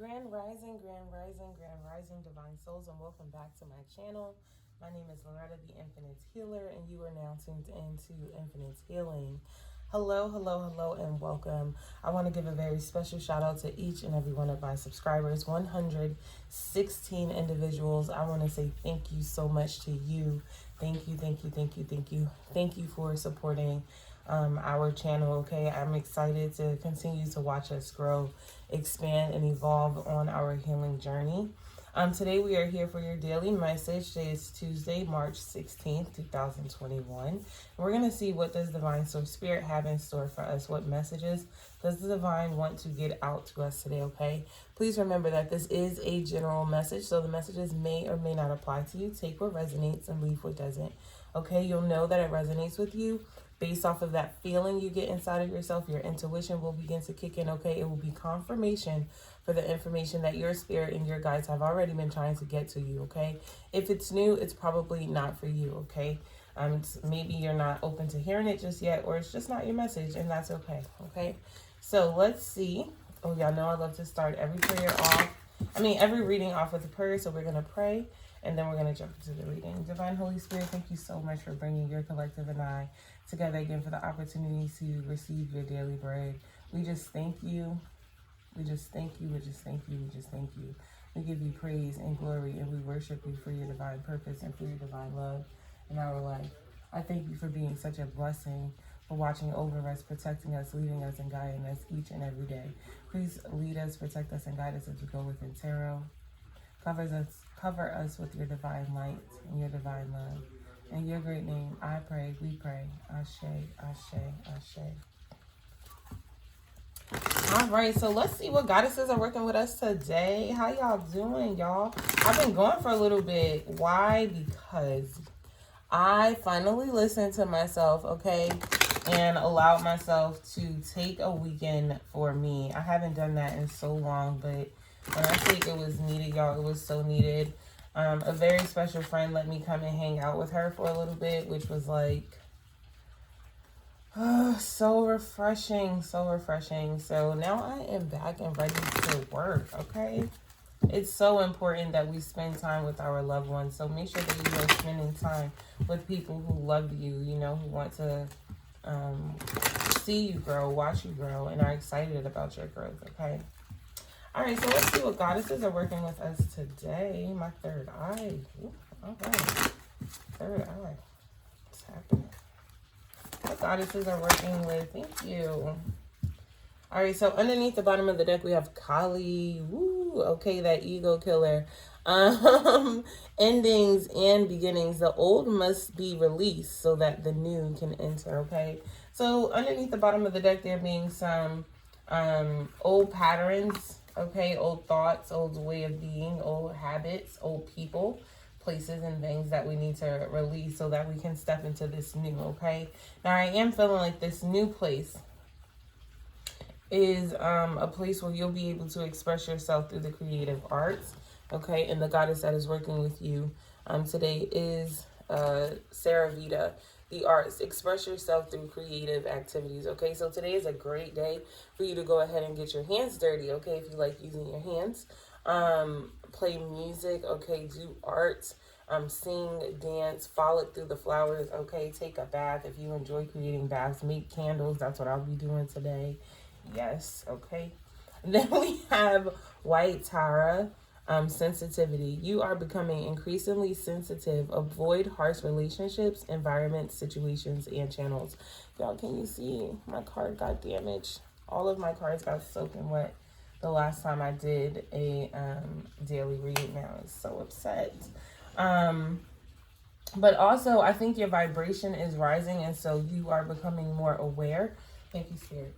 Grand rising, divine souls, and welcome back to my channel. My name is Loretta, the Infinite Healer, and you are now tuned into Infinite Healing. Hello, and welcome. I want to give a very special shout out to each and every one of my subscribers, 116 individuals. I want to say thank you so much to you. Thank you for supporting our channel. Okay, I'm excited to continue to watch us grow, expand, and evolve on our healing journey. Today we are here for your daily message. Today is Tuesday, March 16th, 2021. And we're going to see what does Divine Source Spirit have in store for us. What messages does the Divine want to get out to us today, okay? Please remember that this is a general message, so the messages may or may not apply to you. Take what resonates and leave what doesn't, okay? You'll know that it resonates with you based off of that feeling you get inside of yourself. Your intuition will begin to kick in, okay? It will be confirmation for the information that your spirit and your guides have already been trying to get to you, okay? If it's new, it's probably not for you, okay? Maybe you're not open to hearing it just yet, or it's just not your message, and that's okay, okay? So let's see. Oh, y'all know I love to start every reading off with a prayer, so we're going to pray, and then we're going to jump into the reading. Divine Holy Spirit, thank you so much for bringing your collective and I together again for the opportunity to receive your daily bread. We just thank you. We just thank you. We give you praise and glory, and we worship you for your divine purpose and for your divine love in our life. I thank you for being such a blessing, for watching over us, protecting us, leading us, and guiding us each and every day. Please lead us, protect us, and guide us as we go within tarot. Cover us with your divine light and your divine love. In your great name, I pray, we pray. Ashe, ashe, ashe. All right, so let's see what goddesses are working with us today. How y'all doing, y'all? I've been going for a little bit. Why? Because I finally listened to myself, okay, and allowed myself to take a weekend for me. I haven't done that in so long, but when I think it was needed, y'all, it was so needed. A very special friend let me come and hang out with her for a little bit, which was like, so refreshing. So now I am back and ready to work, okay? It's so important that we spend time with our loved ones. So make sure that you are spending time with people who love you, you know, who want to see you grow, watch you grow, and are excited about your growth, okay? All right, so let's see what goddesses are working with us today. My third eye. Ooh, all right. Third eye. What's happening? What goddesses are working with? Thank you. All right, so underneath the bottom of the deck, we have Kali. Woo, okay, that ego killer. Endings and beginnings. The old must be released so that the new can enter, okay? So underneath the bottom of the deck, there being some old patterns, okay, old thoughts, old way of being, old habits, old people, places, and things that we need to release so that we can step into this new, okay? Now, I am feeling like this new place is a place where you'll be able to express yourself through the creative arts, okay? And the goddess that is working with you today is Sarah Vita. The arts. Express yourself through creative activities, okay? So today is a great day for you to go ahead and get your hands dirty, okay? If you like using your hands. Play music, okay? Do art, sing, dance, frolic through the flowers, okay? Take a bath if you enjoy creating baths. Make candles. That's what I'll be doing today. Yes, okay? And then we have White Tara. Sensitivity. You are becoming increasingly sensitive. Avoid harsh relationships, environments, situations, and channels. Y'all, can you see my card got damaged? All of my cards got soaking wet the last time I did a daily read. Now I'm so upset. But also, I think your vibration is rising, and so you are becoming more aware. Thank you, Spirit.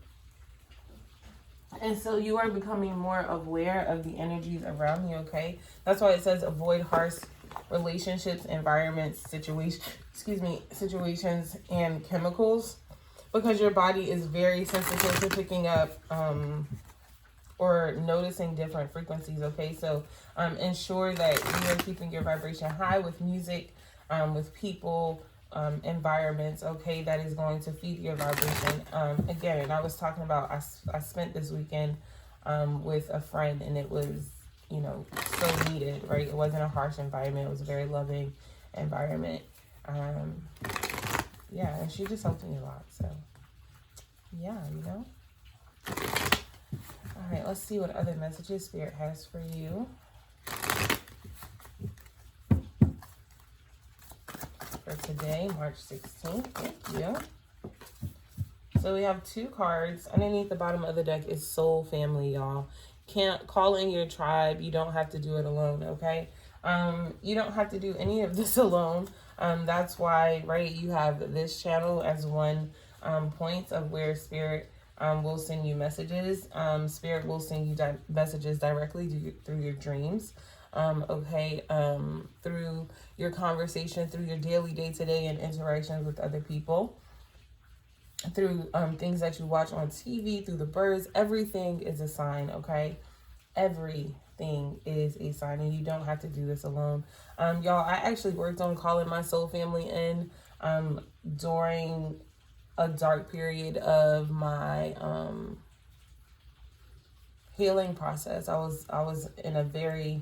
And so you are becoming more aware of the energies around you, okay? That's why it says avoid harsh relationships, environments, situations, and chemicals. Because your body is very sensitive to picking up or noticing different frequencies, okay? So ensure that you are keeping your vibration high with music, with people, environments, okay, that is going to feed your vibration. Again, I was talking about, I spent this weekend with a friend, and it was, you know, so needed, right? It wasn't a harsh environment. It was a very loving environment. Yeah, and she just helped me a lot. So, yeah, you know. All right, let's see what other messages Spirit has for you. For today, March 16th. Thank you. So we have 2 cards. Underneath the bottom of the deck is soul family, y'all. Can't call in your tribe. You don't have to do it alone, okay? You don't have to do any of this alone. That's why, right, you have this channel as one point of where Spirit will send you messages. Spirit will send you messages directly through your dreams. Okay, through your conversation, through your daily day-to-day and interactions with other people, through things that you watch on TV, through the birds. Everything is a sign, okay? Everything is a sign, and you don't have to do this alone. Y'all, I actually worked on calling my soul family in during a dark period of my healing process. I was in a very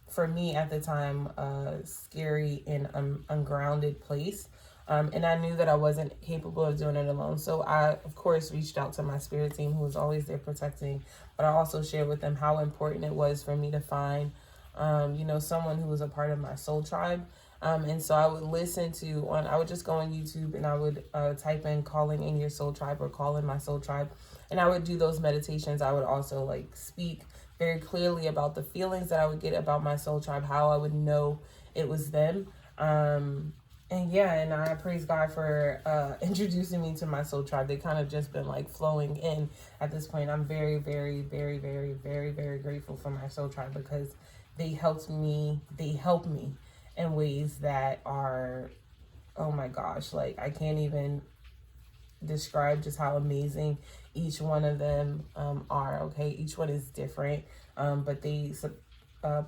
for me at the time, scary and ungrounded place. And I knew that I wasn't capable of doing it alone. So I, of course, reached out to my spirit team, who was always there protecting. But I also shared with them how important it was for me to find, you know, someone who was a part of my soul tribe. And so I would listen to, I would just go on YouTube and I would type in calling in your soul tribe or call in my soul tribe. And I would do those meditations. I would also like speak very clearly about the feelings that I would get about my soul tribe, how I would know it was them. And yeah, and I praise God for introducing me to my soul tribe. They kind of just been like flowing in at this point. I'm very, very, very, very, very, very grateful for my soul tribe, because they help me in ways that are, oh my gosh, like I can't even describe just how amazing each one of them are, okay? Each one is different, but they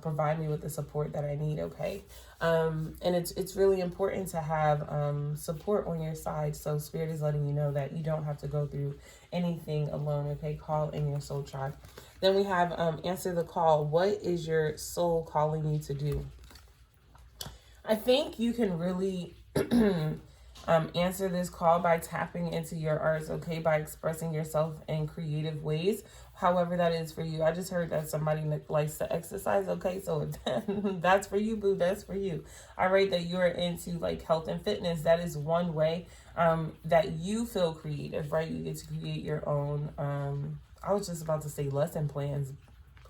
provide me with the support that I need, okay? And it's really important to have support on your side. So Spirit is letting you know that you don't have to go through anything alone, okay? Call in your soul tribe. Then we have answer the call. What is your soul calling you to do? I think you can really answer this call by tapping into your arts, okay? By expressing yourself in creative ways, however that is for you. I just heard that somebody likes to exercise, okay? So that's for you, boo. That's for you. I read that you're into like health and fitness. That is one way that you feel creative, right? You get to create your own, I was just about to say lesson plans,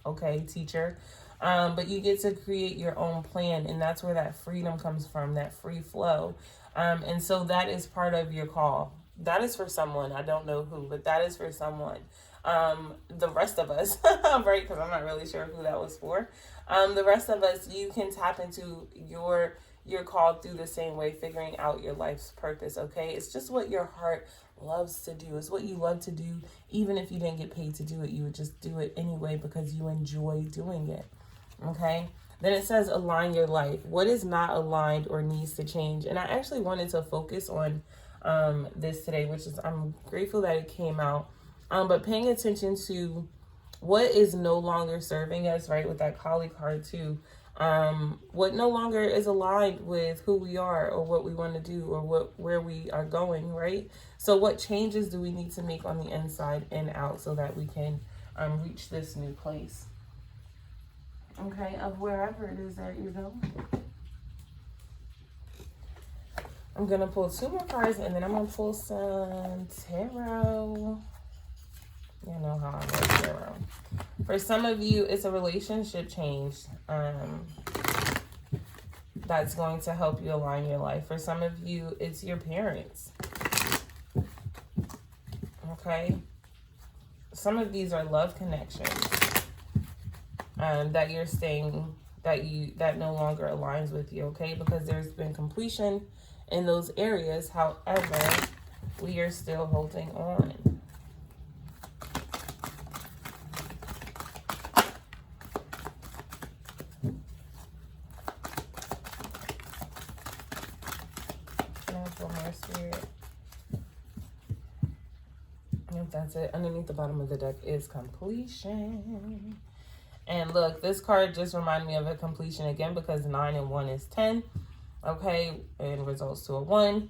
okay, teacher. But you get to create your own plan, and that's where that freedom comes from, that free flow. And so that is part of your call. That is for someone. I don't know who, but that is for someone. The rest of us, right? Because I'm not really sure who that was for. The rest of us, you can tap into your call through the same way, figuring out your life's purpose, okay? It's just what your heart loves to do. It's what you love to do. Even if you didn't get paid to do it, you would just do it anyway because you enjoy doing it, okay? Then it says align your life. What is not aligned or needs to change? And I actually wanted to focus on this today, which is, I'm grateful that it came out. But paying attention to what is no longer serving us, right? With that colleague card too. What no longer is aligned with who we are or what we want to do or where we are going, right? So what changes do we need to make on the inside and out so that we can reach this new place? Okay, of wherever it is that you're going. I'm going to pull 2 more cards, and then I'm going to pull some tarot. You know how I love tarot. For some of you, it's a relationship change that's going to help you align your life. For some of you, it's your parents. Okay? Some of these are love connections. That you're staying, that no longer aligns with you, okay? Because there's been completion in those areas. However, we are still holding on. And pull more Spirit. And That's it. Underneath the bottom of the deck is completion. And look, this card just reminded me of a completion again, because 9 and 1 is 10. Okay, and results to a 1,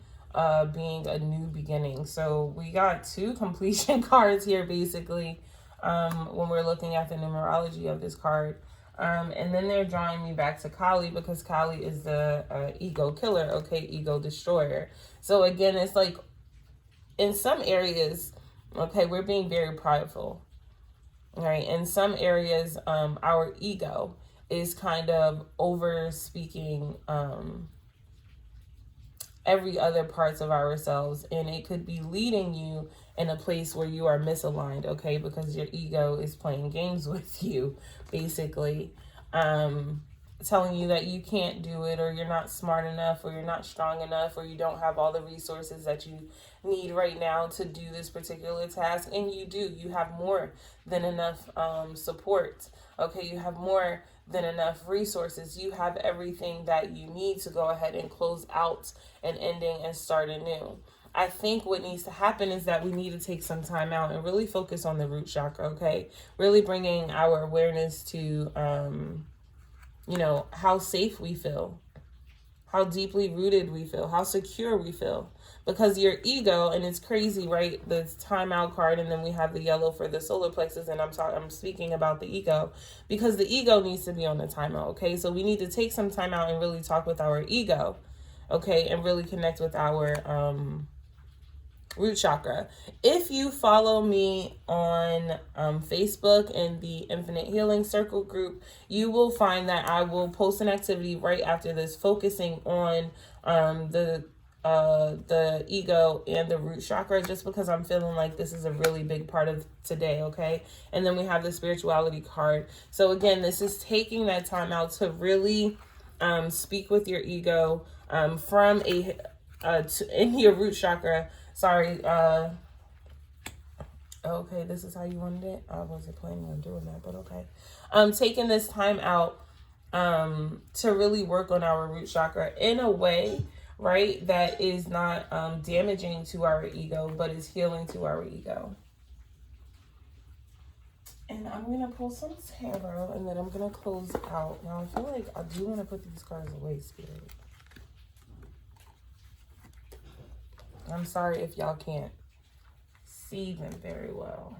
being a new beginning. So we got 2 completion cards here, basically, when we're looking at the numerology of this card. And then they're drawing me back to Kali, because Kali is the ego killer, okay, ego destroyer. So again, it's like in some areas, okay, we're being very prideful. Right, in some areas, our ego is kind of over speaking every other parts of ourselves, and it could be leading you in a place where you are misaligned, okay, because your ego is playing games with you, basically, telling you that you can't do it, or you're not smart enough, or you're not strong enough, or you don't have all the resources that you need right now to do this particular task. And you do. You have more than enough support. Okay, you have more than enough resources. You have everything that you need to go ahead and close out an ending and start anew. I think what needs to happen is that we need to take some time out and really focus on the root chakra, okay? Really bringing our awareness to, you know, how safe we feel, how deeply rooted we feel, how secure we feel. Because your ego, and it's crazy, right? The timeout card, and then we have the yellow for the solar plexus, and I'm speaking about the ego, because the ego needs to be on the timeout, okay? So we need to take some time out and really talk with our ego, okay? And really connect with our root chakra. If you follow me on Facebook in the Infinite Healing Circle group, you will find that I will post an activity right after this focusing on the ego and the root chakra, just because I'm feeling like this is a really big part of today, okay? And then we have the spirituality card. So again, this is taking that time out to really speak with your ego from in your root chakra. Sorry, okay, this is how you wanted it. I wasn't planning on doing that, but okay. Taking this time out to really work on our root chakra in a way, right, that is not damaging to our ego, but is healing to our ego. And I'm going to pull some tarot, and then I'm going to close out. Now, I feel like I do want to put these cards away, Spirit. I'm sorry if y'all can't see them very well.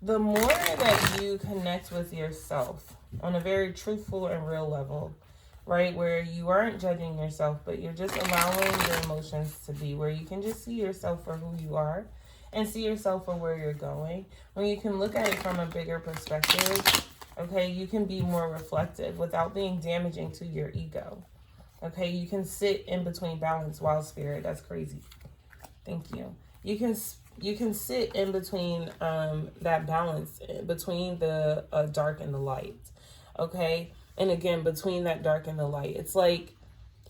The more that you connect with yourself on a very truthful and real level, right, where you aren't judging yourself, but you're just allowing your emotions to be, where you can just see yourself for who you are and see yourself for where you're going, when you can look at it from a bigger perspective, okay, you can be more reflective without being damaging to your ego. Okay, you can sit in between balance. Wild Spirit, that's crazy. Thank you. You can sit in between that balance, between the dark and the light. Okay, and again, between that dark and the light, it's like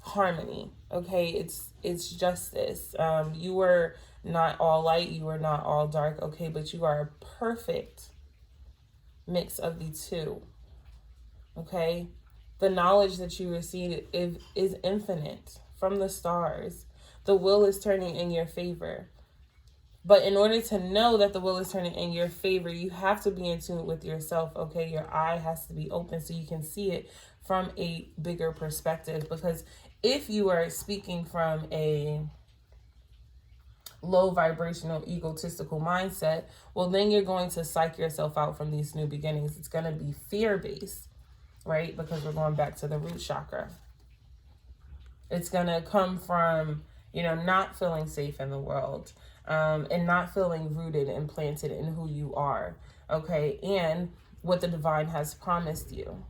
harmony. Okay, it's justice. You were not all light, you were not all dark. Okay, but you are a perfect mix of the two. Okay, the knowledge that you receive is infinite from the stars. The wheel is turning in your favor, but in order to know that the wheel is turning in your favor, you have to be in tune with yourself. Okay, your eye has to be open so you can see it from a bigger perspective, because if you are speaking from a low vibrational egotistical mindset, well, then you're going to psych yourself out from these new beginnings. It's going to be fear-based, right? Because we're going back to the root chakra. It's going to come from, you know, not feeling safe in the world, and not feeling rooted and planted in who you are, okay, and what the divine has promised you.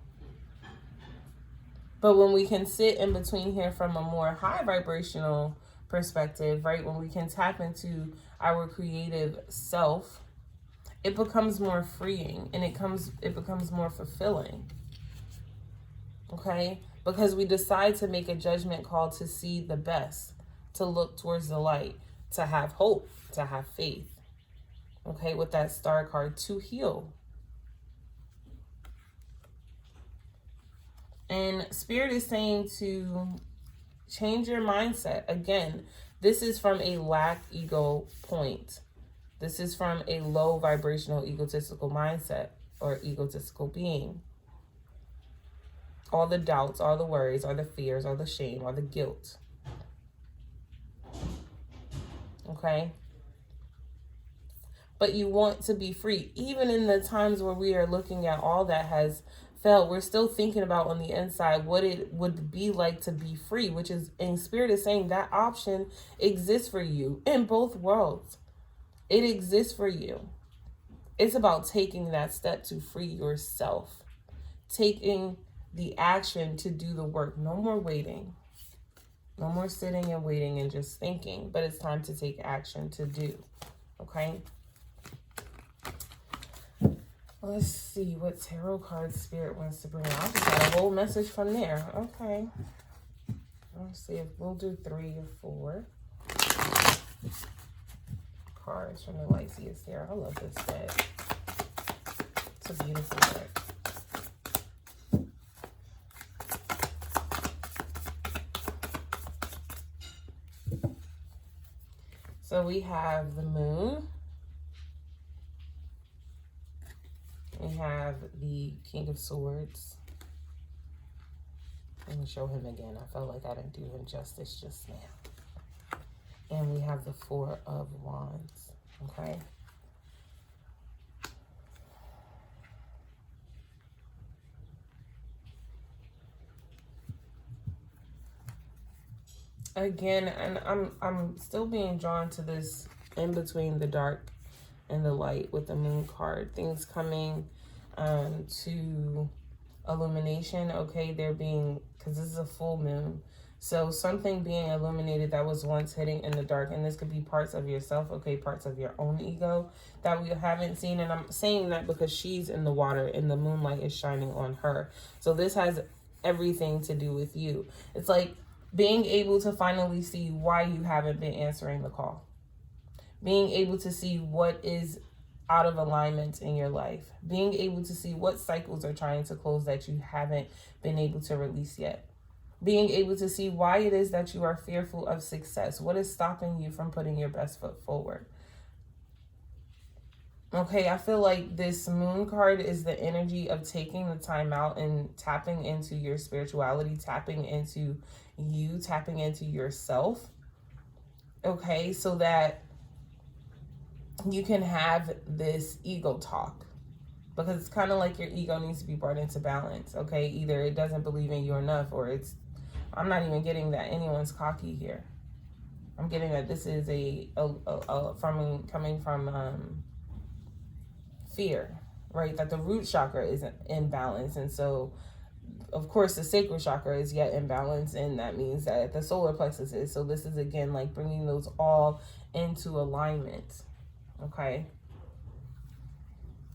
But when we can sit in between here from a more high vibrational perspective, right, when we can tap into our creative self, it becomes more freeing, and it becomes more fulfilling. Okay, because we decide to make a judgment call to see the best, to look towards the light, to have hope, to have faith. Okay, with that star card, to heal. And Spirit is saying to Change your mindset. Again, this is from a lack ego point. This is from a low vibrational egotistical mindset or egotistical being. All the doubts, all the worries, all the fears, all the shame, all the guilt. Okay? But you want to be free. Even in the times where we are looking at all that has failed, we're still thinking about on the inside what it would be like to be free, which is, in spirit is saying that option exists for you in both worlds. It exists for you. It's about taking that step to free yourself. Taking the action to do the work. No more waiting. No more sitting and waiting and just thinking. But it's time to take action to do. Okay? Let's see what tarot card Spirit wants to bring out. I just got a whole message from there. Okay. Let's see if we'll do 3 or 4 cards from the Lycius here. I love this deck. It's a beautiful deck. So we have the Moon. We have the King of Swords. Let me show him again. I felt like I didn't do him justice just now. And we have the 4 of Wands. Okay. Again, and I'm still being drawn to this in between the dark and the light with the Moon card. Things coming to illumination. Okay, they're being, because this is a full moon. So something being illuminated that was once hidden in the dark. And this could be parts of yourself, okay, parts of your own ego that we haven't seen. And I'm saying that because she's in the water and the moonlight is shining on her. So this has everything to do with you. It's like being able to finally see why you haven't been answering the call. Being able to see what is out of alignment in your life. Being able to see what cycles are trying to close that you haven't been able to release yet. Being able to see why it is that you are fearful of success. What is stopping you from putting your best foot forward? Okay, I feel like this Moon card is the energy of taking the time out and tapping into your spirituality, tapping into you, tapping into yourself. Okay, so that you can have this ego talk. Because it's kind of like your ego needs to be brought into balance. Okay, either it doesn't believe in you enough, or it's, I'm not even getting that anyone's cocky here. I'm getting that this is coming from fear, right? That the root chakra isn't in balance. And so, of course, the sacral chakra is yet in balance. And that means that the solar plexus is. So this is, again, like bringing those all into alignment. Okay.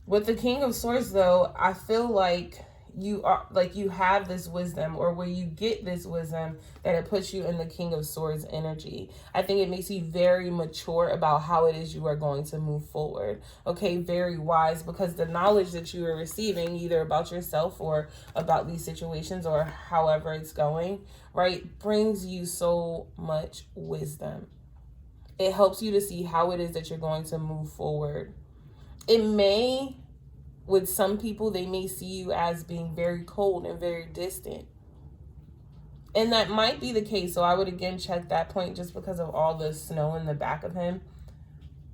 With the King of Swords, though, I feel like you are, like, you have this wisdom, or where you get this wisdom that it puts you in the King of Swords energy. I think it makes you very mature about how it is you are going to move forward. Okay, very wise, because the knowledge that you are receiving, either about yourself or about these situations or however it's going, right, brings you so much wisdom. It helps you to see how it is that you're going to move forward. It may, with some people, they may see you as being very cold and very distant. And that might be the case. So I would again check that point just because of all the snow in the back of him.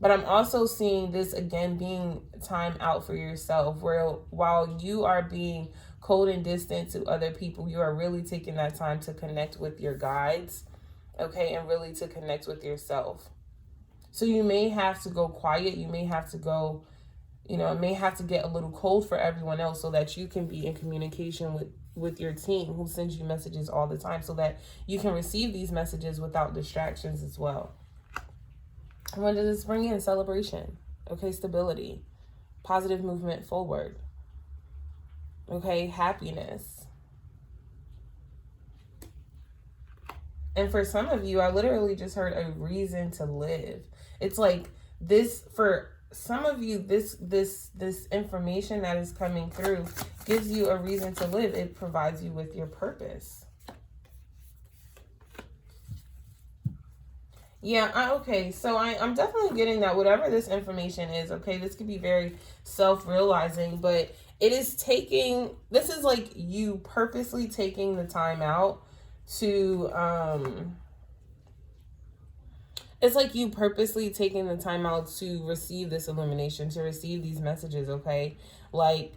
But I'm also seeing this again being time out for yourself, where while you are being cold and distant to other people, you are really taking that time to connect with your guides, okay, and really to connect with yourself. So you may have to go quiet. You may have to go, you know, it may have to get a little cold for everyone else so that you can be in communication with your team who sends you messages all the time, so that you can receive these messages without distractions as well. What does this bring in? Celebration. Okay, stability. Positive movement forward. Okay, happiness. And for some of you, I literally just heard a reason to live. It's like this, for some of you, this information that is coming through gives you a reason to live. It provides you with your purpose. Yeah, okay. So I'm definitely getting that whatever this information is, okay, this could be very self-realizing, but this is like you purposely taking the time out to it's like you purposely taking the time out to receive this illumination, to receive these messages, okay? Like,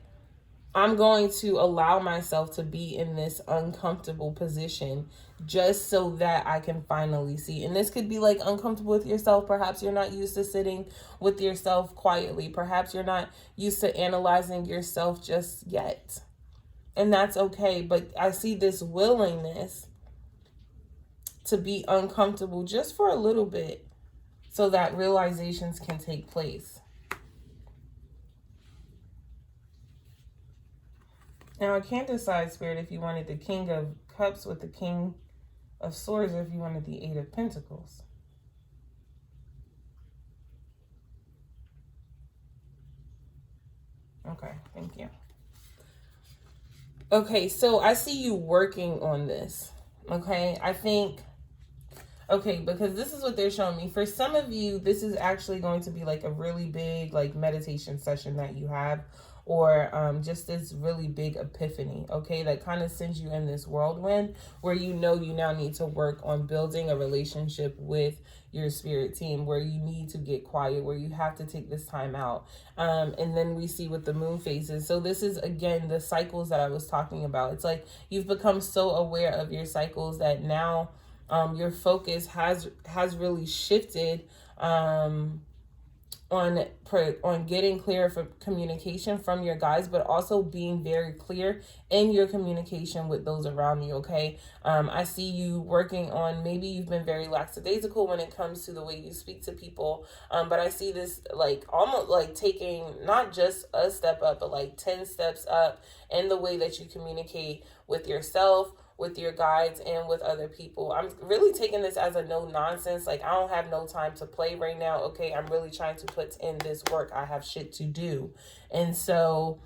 I'm going to allow myself to be in this uncomfortable position just so that I can finally see. And this could be like uncomfortable with yourself. Perhaps you're not used to sitting with yourself quietly. Perhaps you're not used to analyzing yourself just yet. And that's okay. But I see this willingness to be uncomfortable just for a little bit so that realizations can take place. Now, I can't decide, Spirit, if you wanted the King of Cups with the King of Swords or if you wanted the Eight of Pentacles. Okay, thank you. Okay, so I see you working on this. Okay, I think, okay, because this is what they're showing me. For some of you, this is actually going to be like a really big like meditation session that you have, or just this really big epiphany, okay, that kind of sends you in this whirlwind where you know you now need to work on building a relationship with your spirit team, where you need to get quiet, where you have to take this time out. And then we see with the moon phases. So this is, again, the cycles that I was talking about. It's like you've become so aware of your cycles that now your focus has really shifted on getting clear for communication from your guides, but also being very clear in your communication with those around you, okay? I see you working on, maybe you've been very lackadaisical when it comes to the way you speak to people, but I see this like almost like taking not just a step up, but like 10 steps up in the way that you communicate with yourself, with your guides, and with other people. I'm really taking this as a no nonsense. Like, I don't have no time to play right now. Okay, I'm really trying to put in this work. I have shit to do. And so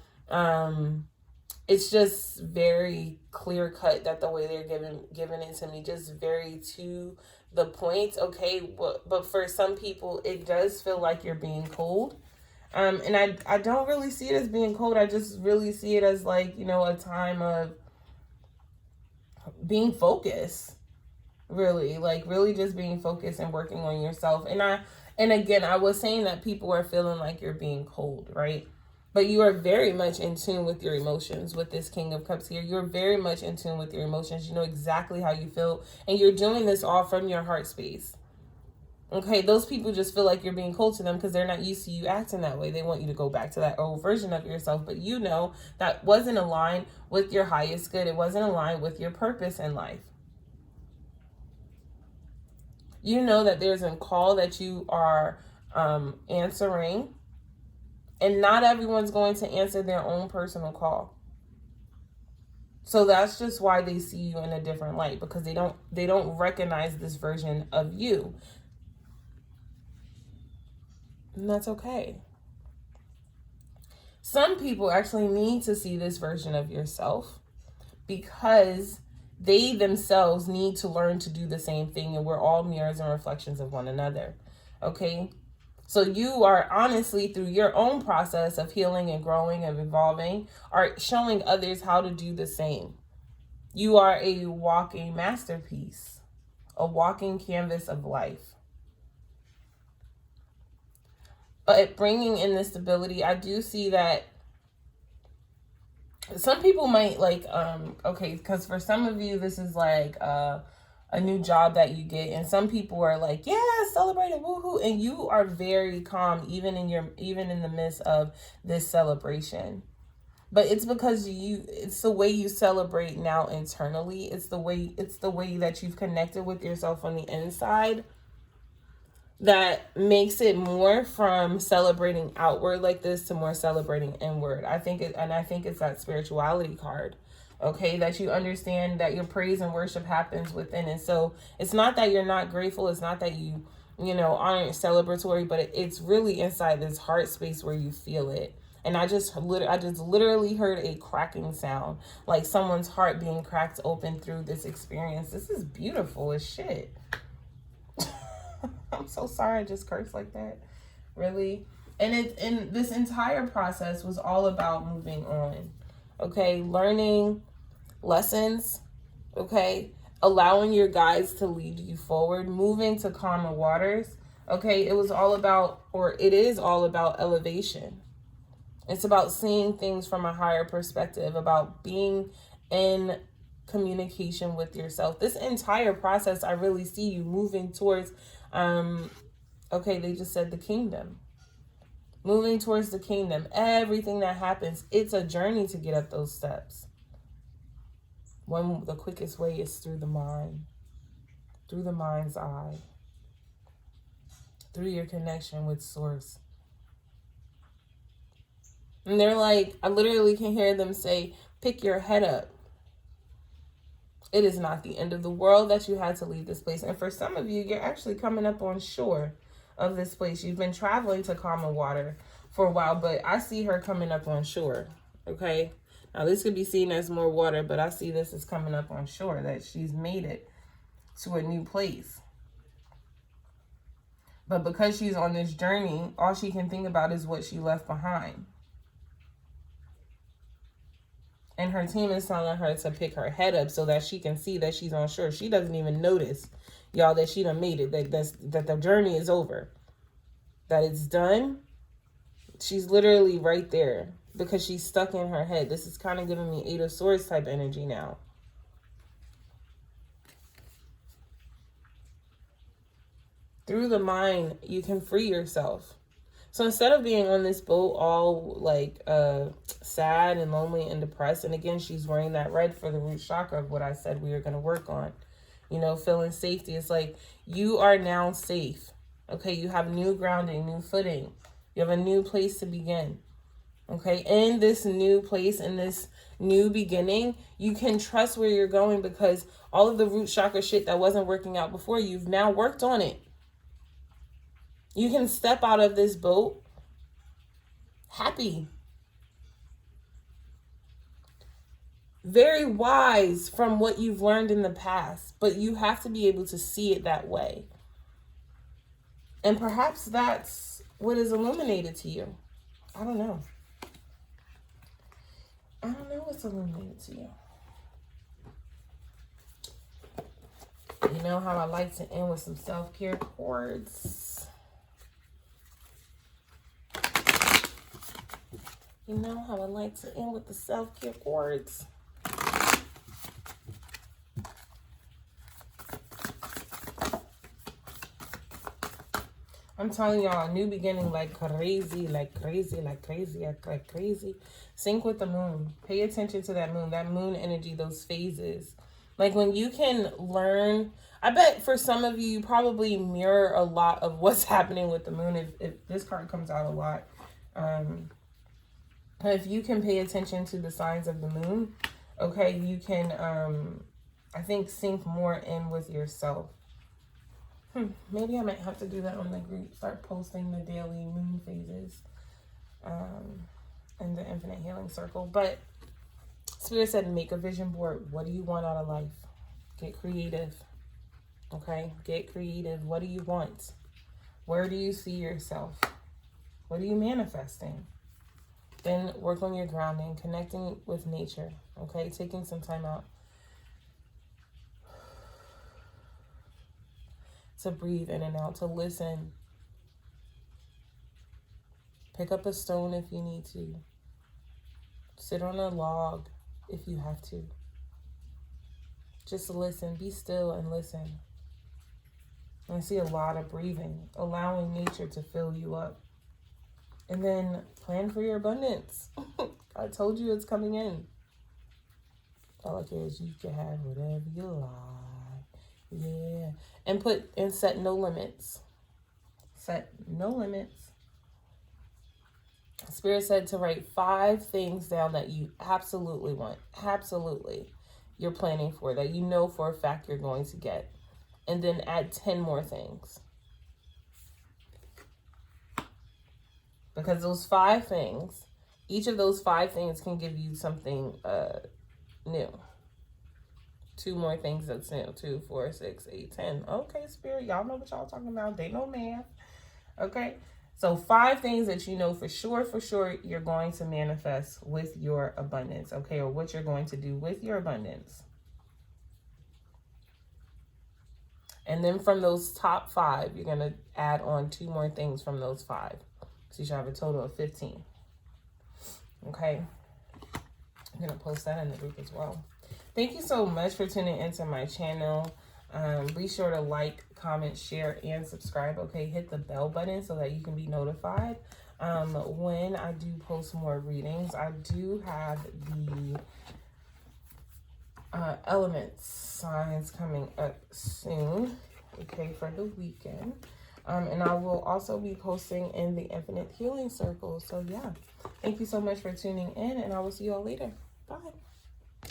it's just very clear cut that the way they're giving it to me, just very to the point. Okay, but for some people it does feel like you're being cold. And I don't really see it as being cold. I just really see it as like, a time of being focused, really, like really just being focused and working on yourself. And again, I was saying that people are feeling like you're being cold, right? But you are very much in tune with your emotions with this King of Cups here. You're very much in tune with your emotions. You know exactly how you feel, and you're doing this all from your heart space. Okay, those people just feel like you're being cold to them because they're not used to you acting that way. They want you to go back to that old version of yourself, but you know that wasn't aligned with your highest good. It wasn't aligned with your purpose in life. You know that there's a call that you are answering, and not everyone's going to answer their own personal call. So that's just why they see you in a different light, because they don't recognize this version of you. And that's okay. Some people actually need to see this version of yourself because they themselves need to learn to do the same thing, and we're all mirrors and reflections of one another. Okay? So you are honestly, through your own process of healing and growing and evolving, are showing others how to do the same. You are a walking masterpiece, a walking canvas of life. But bringing in this stability, I do see that some people might like, okay, because for some of you, this is like a new job that you get, and some people are like, yeah, celebrate it, woohoo, and you are very calm even in the midst of this celebration. But it's because it's the way you celebrate now internally. It's the way that you've connected with yourself on the inside that makes it more from celebrating outward like this to more celebrating inward. I think it's that spirituality card. Okay, that you understand that your praise and worship happens within. And so it's not that you're not grateful. It's not that you aren't celebratory, but it's really inside this heart space where you feel it. And I just literally heard a cracking sound, like someone's heart being cracked open through this experience. This is beautiful as shit. I'm so sorry I just cursed like that. Really? And this entire process was all about moving on. Okay? Learning lessons. Okay? Allowing your guides to lead you forward. Moving to calmer waters. Okay? It was all about, or it is all about elevation. It's about seeing things from a higher perspective, about being in communication with yourself. This entire process, I really see you moving towards, okay, they just said the kingdom. Moving towards the kingdom. Everything that happens, it's a journey to get up those steps. The quickest way is through the mind, through the mind's eye, through your connection with Source. And they're like, I literally can hear them say, pick your head up. It is not the end of the world that you had to leave this place. And for some of you, you're actually coming up on shore of this place. You've been traveling to calmer water for a while, but I see her coming up on shore. Okay. Now this could be seen as more water, but I see this as coming up on shore, that she's made it to a new place. But because she's on this journey, all she can think about is what she left behind. And her team is telling her to pick her head up so that she can see that she's on shore. She doesn't even notice, y'all, that she done made it, that the journey is over, that it's done. She's literally right there because she's stuck in her head. This is kind of giving me Eight of Swords type energy now. Through the mind, you can free yourself. So instead of being on this boat all like sad and lonely and depressed, and again, she's wearing that red for the root chakra of what I said we were going to work on, you know, feeling safety. It's like you are now safe. Okay, you have new grounding, new footing. You have a new place to begin. Okay, in this new place, in this new beginning, you can trust where you're going because all of the root chakra shit that wasn't working out before, you've now worked on it. You can step out of this boat happy. Very wise from what you've learned in the past, but you have to be able to see it that way. And perhaps that's what is illuminated to you. I don't know. I don't know what's illuminated to you. You know how I like to end with some self-care chords. You know how I like to end with the self-care chords. I'm telling y'all, a new beginning like crazy, like crazy, like crazy, like crazy. Sync with the moon. Pay attention to that moon energy, those phases. Like when you can learn, I bet for some of you, you probably mirror a lot of what's happening with the moon if this card comes out a lot. If you can pay attention to the signs of the moon, okay, you can, I think, sync more in with yourself. Maybe I might have to do that on the group. Start posting the daily moon phases in the Infinite Healing Circle. But Spirit said, make a vision board. What do you want out of life? Get creative. Okay? Get creative. What do you want? Where do you see yourself? What are you manifesting? Then work on your grounding, connecting with nature. Okay? Taking some time out to breathe in and out, to listen. Pick up a stone if you need to. Sit on a log if you have to. Just listen. Be still and listen. I see a lot of breathing, allowing nature to fill you up. And then plan for your abundance. I told you it's coming in. All I care is you can have whatever you like. Yeah. And set no limits. Set no limits. Spirit said to write 5 things down that you absolutely want. Absolutely. You're planning for, that you know for a fact you're going to get. And then add 10 more things. Because those 5 things, each of those 5 things can give you something new. 2 more things that's new. 2, 4, 6, 8, 10. Okay, Spirit, y'all know what y'all talking about. They know math. Okay, so 5 things that you know for sure you're going to manifest with your abundance. Okay, or what you're going to do with your abundance. And then from those top 5, you're going to add on 2 more things from those 5. So you should have a total of 15. Okay. I'm going to post that in the group as well. Thank you so much for tuning into my channel. Be sure to like, comment, share, and subscribe. Okay, hit the bell button so that you can be notified when I do post more readings. I do have the elements signs coming up soon, okay, for the weekend. And I will also be posting in the Infinite Healing Circle. So yeah, thank you so much for tuning in, and I will see you all later.